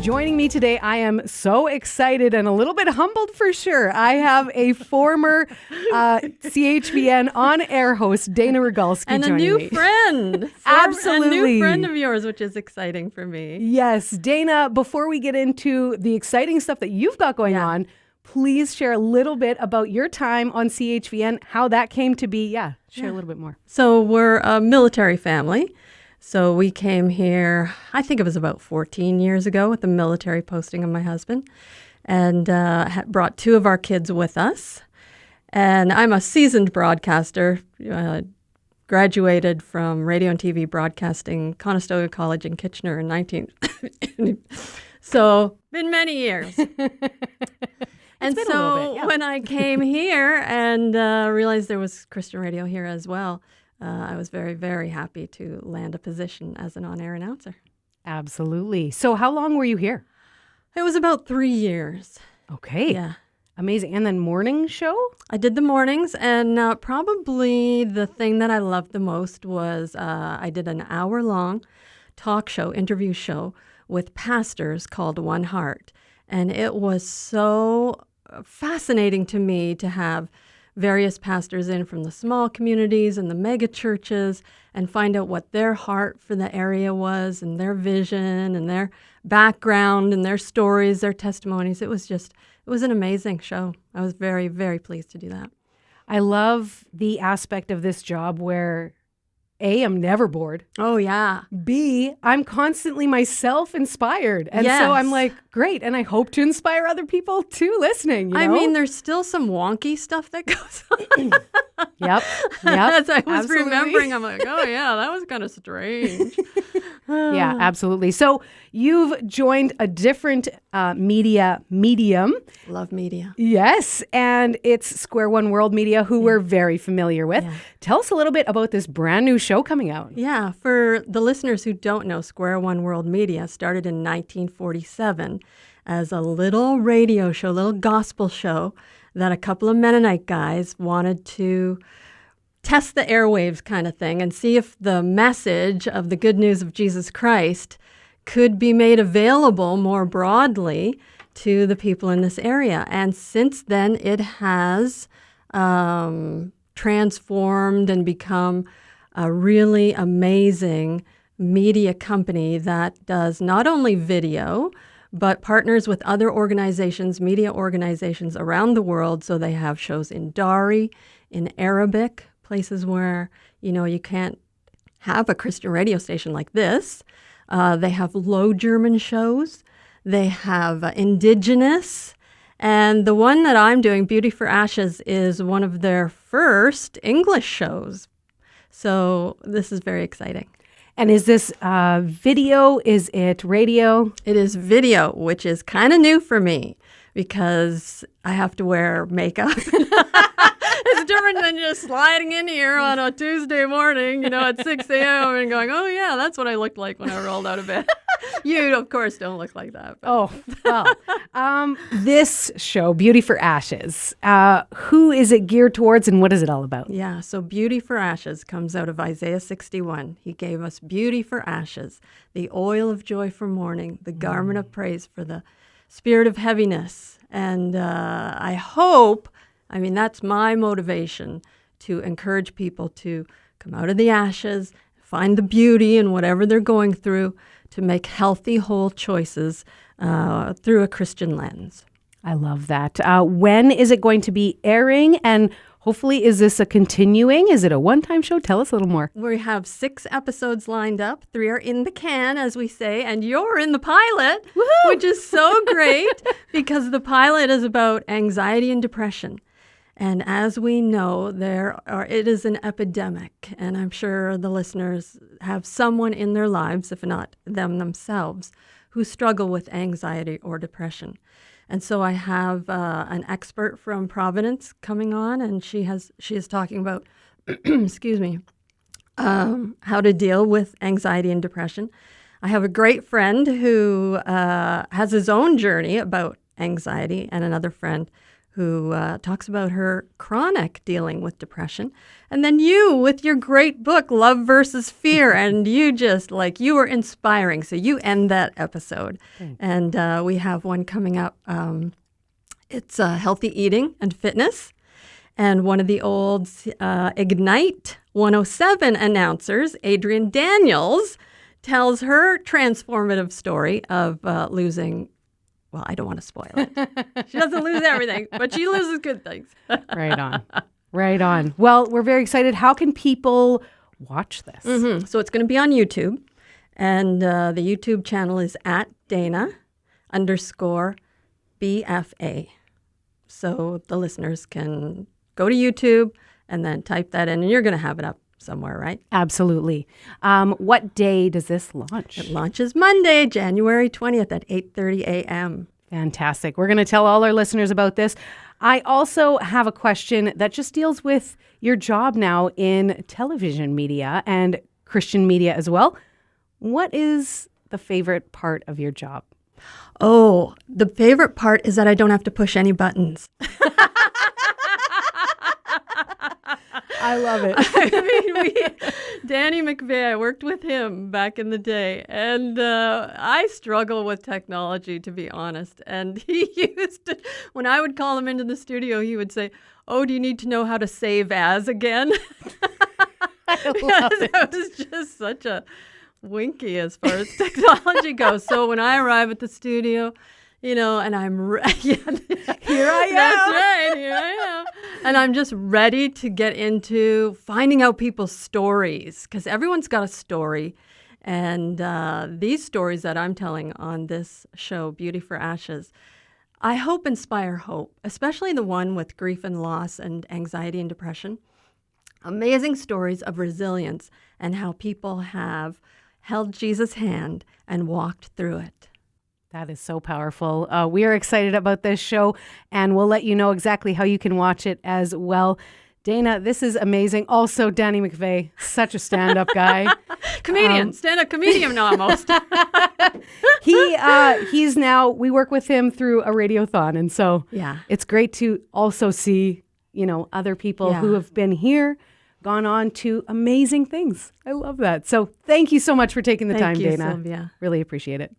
Joining me today, I am so excited and a little bit humbled for sure. I have a former CHVN on-air host, Dana Rogalsky, and joining me. And a new friend. Absolutely. A new friend of yours, which is exciting for me. Yes. Dana, before we get into the exciting stuff that you've got going on, please share a little bit about your time on CHVN, how that came to be. Share a little bit more. So we're a military family. So we came here, I think it was about 14 years ago with the military posting of my husband, and brought two of our kids with us. And I'm a seasoned broadcaster, graduated from radio and TV broadcasting, Conestoga College in Kitchener in so been many years. And so when I came here and realized there was Christian radio here as well, I was very, very happy to land a position as an on-air announcer. Absolutely. So how long were you here? It was about 3 years. Okay. Yeah. Amazing. And then morning show? I did the mornings, and probably the thing that I loved the most was I did an hour-long talk show, interview show with pastors called One Heart. And it was so fascinating to me to have various pastors in from the small communities and the mega churches and find out what their heart for the area was and their vision and their background and their stories, their testimonies. It was an amazing show. I was very, very pleased to do that. I love the aspect of this job where A, I'm never bored. Oh, yeah. B, I'm constantly myself inspired. And so I'm like, great. And I hope to inspire other people too listening. You know? I mean, there's still some wonky stuff that goes on. Yep. As I was absolutely. remembering, I'm like, oh, yeah, that was kind of strange. Yeah, absolutely. So you've joined a different medium. Love media. Yes. And it's Square One World Media, who we're very familiar with. Yeah. Tell us a little bit about this brand new show coming out. Yeah. For the listeners who don't know, Square One World Media started in 1947 as a little radio show, little gospel show that a couple of Mennonite guys wanted to test the airwaves kind of thing and see if the message of the good news of Jesus Christ could be made available more broadly to the people in this area. And since then, it has transformed and become a really amazing media company that does not only video, but partners with other organizations, media organizations around the world. So they have shows in Dari, in Arabic, places where, you can't have a Christian radio station like this. They have Low German shows. They have Indigenous. And the one that I'm doing, Beauty for Ashes, is one of their first English shows. So this is very exciting. And is this video? Is it radio? It is video, which is kind of new for me because I have to wear makeup. It's different than just sliding in here on a Tuesday morning, at 6 a.m. and going, oh, yeah, that's what I looked like when I rolled out of bed. You, of course, don't look like that. But. Oh, well. This show, Beauty for Ashes, who is it geared towards and what is it all about? Yeah, so Beauty for Ashes comes out of Isaiah 61. He gave us beauty for ashes, the oil of joy for mourning, the garment of praise for the spirit of heaviness. And I hope, that's my motivation, to encourage people to come out of the ashes, find the beauty in whatever they're going through, to make healthy, whole choices through a Christian lens. I love that. When is it going to be airing? And hopefully, is this a continuing? Is it a one-time show? Tell us a little more. We have 6 episodes lined up. 3 are in the can, as we say, and you're in the pilot, which is so great because the pilot is about anxiety and depression. And as we know, it is an epidemic, and I'm sure the listeners have someone in their lives, if not them themselves, who struggle with anxiety or depression. And so I have an expert from Providence coming on, and she is talking about, excuse me, how to deal with anxiety and depression. I have a great friend who has his own journey about anxiety, and another friend who talks about her chronic dealing with depression. And then you with your great book, Love versus Fear. And you just you were inspiring. So you end that episode. Thanks. And we have one coming up. It's healthy eating and fitness. And one of the old Ignite 107 announcers, Adrienne Daniels, tells her transformative story of losing. Well, I don't want to spoil it. She doesn't lose everything, but she loses good things. Right on. Right on. Well, we're very excited. How can people watch this? Mm-hmm. So it's going to be on YouTube. And the YouTube channel is at Dana_BFA. So the listeners can go to YouTube and then type that in, and you're going to have it up somewhere, right? Absolutely. What day does this launch? It launches Monday, January 20th at 8:30 a.m. Fantastic. We're going to tell all our listeners about this. I also have a question that just deals with your job now in television media and Christian media as well. What is the favorite part of your job? Oh, the favorite part is that I don't have to push any buttons. I love it. Danny McVeigh, I worked with him back in the day, and I struggle with technology, to be honest. And he used to, when I would call him into the studio, he would say, "Oh, do you need to know how to save as again?" I love it. That was just such a winky as far as technology goes. So when I arrive at the studio, and I'm here I am. That's right, here I am. And I'm just ready to get into finding out people's stories, because everyone's got a story. And these stories that I'm telling on this show, Beauty for Ashes, I hope inspire hope, especially the one with grief and loss and anxiety and depression. Amazing stories of resilience and how people have held Jesus' hand and walked through it. That is so powerful. We are excited about this show, and we'll let you know exactly how you can watch it as well. Dana, this is amazing. Also, Danny McVeigh, such a stand-up guy. Comedian, stand-up comedian almost. He's now, we work with him through a radiothon, and so it's great to also see, other people who have been here, gone on to amazing things. I love that. So thank you so much for taking the time, Dana. Sylvia. Really appreciate it.